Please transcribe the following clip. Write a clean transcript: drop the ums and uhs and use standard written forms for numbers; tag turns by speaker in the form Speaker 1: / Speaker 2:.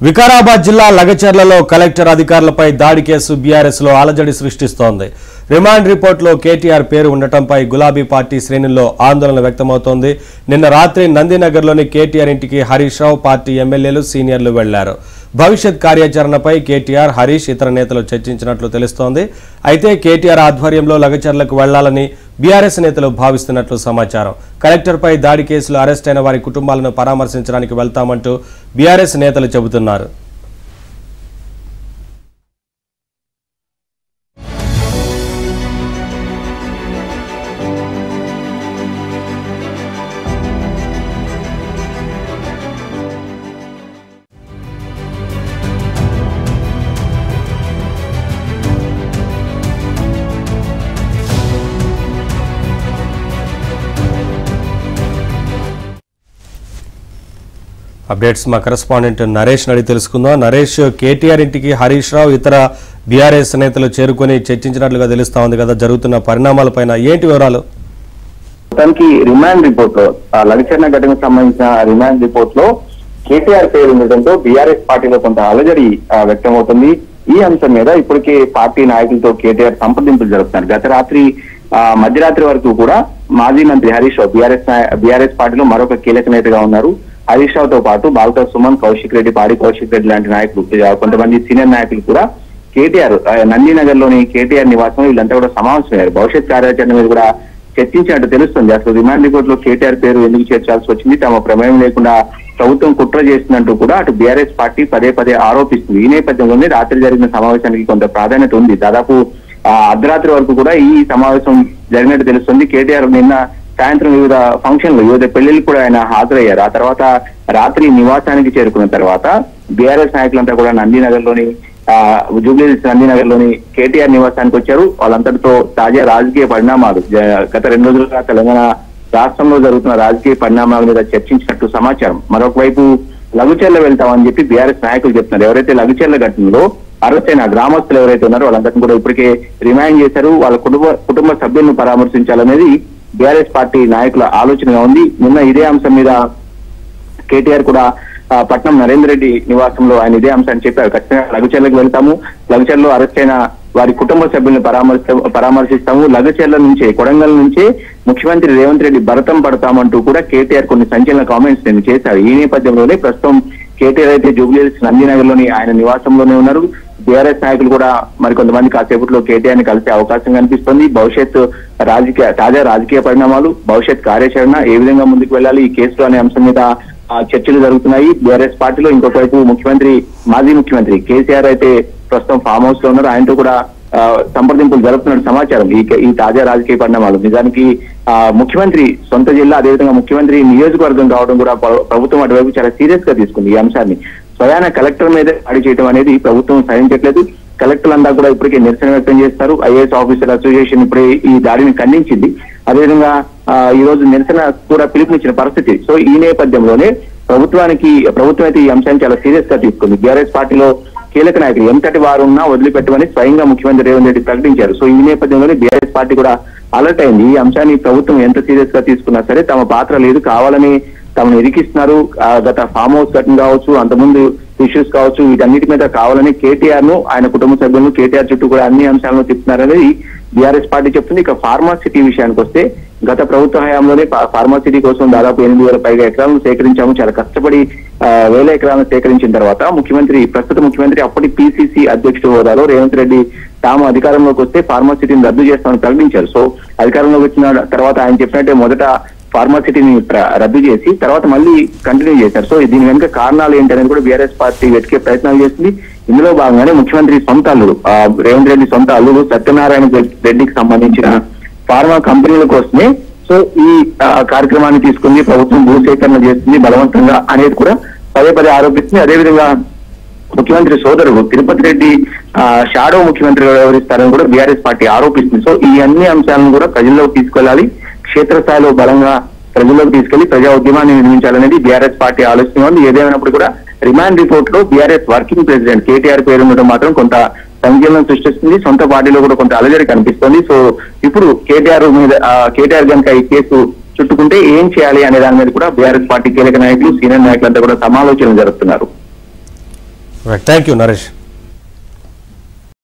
Speaker 1: వికారాబాద్ జిల్లా లగచర్లలో కలెక్టర్ అధికారులపై దాడి కేసు బీఆర్ఎస్ లో అలజడి సృష్టిస్తోంది. రిమాండ్ రిపోర్టులో కేటీఆర్ పేరు ఉండటంపై గులాబీ పార్టీ శ్రేణుల్లో ఆందోళన వ్యక్తమవుతోంది. నిన్న రాత్రి నందినగర్లోని కేటీఆర్ ఇంటికి హరీష్ రావు పార్టీ ఎమ్మెల్యేలు సీనియర్లు వెళ్లారు. భవిష్యత్ కార్యాచరణపై కేటీఆర్, హరీష్ ఇతర నేతలు చర్చించినట్లు తెలుస్తోంది. అయితే కేటీఆర్ ఆధ్వర్యంలో లగచర్లకు వెళ్లాలని బీఆర్ఎస్ నేతలు భావిస్తున్నట్లు సమాచారం. కలెక్టర్పై దాడి కేసులో అరెస్ట్ అయిన వారి కుటుంబాలను పరామర్శించడానికి వెళ్తామంటూ బీఆర్ఎస్ నేతలు చెబుతున్నారు. అప్డేట్స్ మా కరెస్పాండెంట్ నరేష్ అడిగి తెలుసుకుందాం. నరేష్, కేటీఆర్ ఇంటికి హరీష్ రావు ఇతర బీఆర్ఎస్ నేతలు చేరుకుని చర్చించినట్లుగా తెలుస్తా ఉంది కదా, జరుగుతున్న పరిణామాలపైన ఏంటి వివరాలు?
Speaker 2: మొత్తానికి రిమాండ్ రిపోర్ట్ లో లగచర్ల ఘటనకు సంబంధించిన రిమాండ్ రిపోర్ట్ లో కేటీఆర్ పేరు ఉండటంతో బీఆర్ఎస్ పార్టీలో కొంత అలజడి వ్యక్తమవుతుంది. ఈ అంశం మీద ఇప్పటికే పార్టీ నాయకులతో కేటీఆర్ సంప్రదింపులు జరుపుతున్నారు. గత రాత్రి మధ్యరాత్రి వరకు కూడా మాజీ మంత్రి హరీష్ రావు బీఆర్ఎస్ పార్టీలో మరొక కీలక నేతగా ఉన్నారు. హరీష్ రావుతో పాటు బాల్కా సుమన్, కౌశిక్ రెడ్డి, పాడి కౌశిక్ రెడ్డి లాంటి నాయకులు, కొంతమంది సీనియర్ నాయకులు కూడా కేటీఆర్ నందినగర్ లోని కేటీఆర్ నివాసం వీళ్ళంతా కూడా సమావేశమయ్యారు. భవిష్యత్ కార్యాచరణ మీద కూడా చర్చించినట్టు తెలుస్తుంది. అసలు రిమాండ్ రిపోర్ట్ లో కేటీఆర్ పేరు ఎందుకు చేర్చాల్సి వచ్చింది, తమ ప్రమేయం లేకుండా ప్రభుత్వం కుట్ర చేస్తున్నట్టు కూడా అటు బీఆర్ఎస్ పార్టీ పదే పదే ఆరోపిస్తుంది. ఈ నేపథ్యంలోనే రాత్రి జరిగిన సమావేశానికి కొంత ప్రాధాన్యత ఉంది. దాదాపు అర్ధరాత్రి వరకు కూడా ఈ సమావేశం జరిగినట్టు తెలుస్తుంది. కేటీఆర్ నిన్న సాయంత్రం వివిధ ఫంక్షన్లు, వివిధ పెళ్లిళ్ళు కూడా ఆయన హాజరయ్యారు. ఆ తర్వాత రాత్రి నివాసానికి చేరుకున్న తర్వాత బీఆర్ఎస్ నాయకులంతా కూడా నందినగర్ లోని జూబ్లీహిల్స్ నందినగర్ లోని కేటీఆర్ నివాసానికి వచ్చారు. వాళ్ళంతటితో తాజా రాజకీయ పరిణామాలు, గత 2 రోజులుగా తెలంగాణ రాష్ట్రంలో జరుగుతున్న రాజకీయ పరిణామాల మీద చర్చించినట్టు సమాచారం. మరొక వైపు లఘుచర్ల వెళ్తామని చెప్పి బీఆర్ఎస్ నాయకులు చెప్తున్నారు. ఎవరైతే లఘుచర్ల ఘటనలో అరెస్ట్ అయిన గ్రామస్తులు ఎవరైతే ఉన్నారో వాళ్ళందరినీ కూడా ఇప్పటికే రిమాండ్ చేశారు. వాళ్ళ కుటుంబ సభ్యులను పరామర్శించాలనేది బీఆర్ఎస్ పార్టీ నాయకుల ఆలోచనగా ఉంది. నిన్న ఇదే అంశం మీద కేటీఆర్ కూడా పట్నం నరేందర్ రెడ్డి నివాసంలో ఆయన ఇదే అంశాన్ని చెప్పారు. ఖచ్చితంగా లఘుచర్లకు వెళ్తాము, లఘుచర్లలో అరెస్ట్ అయిన వారి కుటుంబ సభ్యులను పరామర్శిస్తాము, లఘుచర్ల నుంచే, కొడంగల్ నుంచే ముఖ్యమంత్రి రేవంత్ రెడ్డి భరతం పడతామంటూ కూడా కేటీఆర్ కొన్ని సంచలన కామెంట్స్ నేను చేశారు. ఈ నేపథ్యంలోనే ప్రస్తుతం కేటీఆర్ అయితే జూబ్లీహిల్స్ నందినగర్ లోని ఆయన నివాసంలోనే ఉన్నారు. బీఆర్ఎస్ నాయకులు కూడా మరికొంతమంది కాసేపట్లో కేటీఆర్ ని కలిసే అవకాశం కనిపిస్తుంది. తాజా రాజకీయ పరిణామాలు, భవిష్యత్ కార్యాచరణ ఏ విధంగా ముందుకు వెళ్ళాలి ఈ కేసులో అనే అంశం మీద చర్చలు జరుగుతున్నాయి బీఆర్ఎస్ పార్టీలో. ఇంకొక వైపు మాజీ ముఖ్యమంత్రి కేసీఆర్ అయితే ప్రస్తుతం ఫామ్ హౌస్ లో ఉన్నారు. ఆయనతో కూడా సంప్రదింపులు జరుపుతున్న సమాచారం. ఈ తాజా రాజకీయ పరిణామాలు నిజానికి ముఖ్యమంత్రి సొంత జిల్లా, అదేవిధంగా ముఖ్యమంత్రి నియోజకవర్గం కావడం కూడా ప్రభుత్వం అటువైపు చాలా సీరియస్ గా తీసుకుంది. ఈ అంశాన్ని స్వయాన కలెక్టర్ మీద దాడి చేయడం అనేది ప్రభుత్వం సహించట్లేదు. కలెక్టర్లంతా కూడా ఇప్పటికే నిరసన వ్యక్తం చేస్తారు. ఐఏఎస్ ఆఫీసర్ అసోసియేషన్ ఇప్పుడే ఈ దాడిని ఖండించింది. అదేవిధంగా ఈ రోజు నిరసన కూడా పిలుపునిచ్చిన పరిస్థితి. సో ఈ నేపథ్యంలోనే ప్రభుత్వం అయితే ఈ అంశాన్ని చాలా సీరియస్ గా తీసుకుంది. బీఆర్ఎస్ పార్టీలో కీలక నాయకులు ఎంతటి వారు ఉన్నా వదిలిపెట్టమని స్వయంగా ముఖ్యమంత్రి రేవంత్ రెడ్డి ప్రకటించారు. సో ఈ నేపథ్యంలోనే బీఆర్ఎస్ పార్టీ కూడా అలర్ట్ అయింది. ఈ అంశాన్ని ప్రభుత్వం ఎంత సీరియస్ గా తీసుకున్నా సరే తమ పాత్ర లేదు, కావాలని తమను ఇరికిస్తున్నారు. గత ఫామ్ హౌస్ ఘటన కావచ్చు, అంతకుముందు ఇష్యూస్ కావచ్చు, వీటన్నిటి మీద కావాలని కేటీఆర్ ను, ఆయన కుటుంబ సభ్యులను కేటీఆర్ చుట్టూ కూడా అన్ని అంశాలను చెప్తున్నారనేది బీఆర్ఎస్ పార్టీ చెప్తుంది. ఇక ఫార్మాసిటీ విషయానికి వస్తే గత ప్రభుత్వ హయాంలోనే ఫార్మాసిటీ కోసం దాదాపు 8,000 పైగా ఎకరాలను సేకరించాము. చాలా కష్టపడి 1,000 ఎకరాలను సేకరించిన తర్వాత ప్రస్తుత ముఖ్యమంత్రి అప్పటి పిసిసి అధ్యక్షుడు హోదాలో రేవంత్ రెడ్డి తాము అధికారంలోకి వస్తే ఫార్మాసిటీని రద్దు చేస్తామని ప్రకటించారు. సో అధికారంలోకి వచ్చిన తర్వాత ఆయన చెప్పినట్టే మొదట ఫార్మాసిటీని రద్దు చేసి తర్వాత మళ్ళీ కంటిన్యూ చేశారు. సో దీని వెనుక కారణాలు ఏంటనేది కూడా బీఆర్ఎస్ పార్టీ వెతికే ప్రయత్నాలు చేస్తుంది. ఇందులో భాగంగానే ముఖ్యమంత్రి సొంత అల్లుడు, రేవంత్ రెడ్డి సొంత అల్లుడు సత్యనారాయణ రెడ్డికి సంబంధించిన ఫార్మా కంపెనీల కోసమే సో ఈ కార్యక్రమాన్ని తీసుకుంది, ప్రభుత్వం భూసేకరణ చేస్తుంది బలవంతంగా అనేది కూడా పదే పదే ఆరోపిస్తుంది. అదేవిధంగా ముఖ్యమంత్రి సోదరుడు తిరుపతి రెడ్డి షాడో ముఖ్యమంత్రిగా వ్యవహరిస్తారని కూడా బీఆర్ఎస్ పార్టీ ఆరోపిస్తుంది. సో ఈ అన్ని అంశాలను కూడా ప్రజల్లోకి తీసుకెళ్లాలి, క్షేత్రస్థాయిలో బలంగా ప్రజల్లోకి తీసుకెళ్లి ప్రజా ఉద్యమాన్ని నిర్మించాలనేది బీఆర్ఎస్ పార్టీ ఆలోచన ఉంది. ఏదేమైనప్పుడు కూడా రిమాండ్ రిపోర్ట్ లో బీఆర్ఎస్ వర్కింగ్ ప్రెసిడెంట్ కేటీఆర్ పేరు ఉండడం మాత్రం కొంత సంచలనం సృష్టిస్తుంది. సొంత పార్టీలో కూడా కొంత అలజడి కనిపిస్తుంది. సో ఇప్పుడు కేటీఆర్ కనుక ఈ కేసు చుట్టుకుంటే ఏం చేయాలి అనే దాని మీద కూడా బీఆర్ఎస్ పార్టీ కీలక నాయకులు, సీనియర్ నాయకులంతా కూడా సమాలోచనలు జరుపుతున్నారు.
Speaker 1: Thank you Naresh.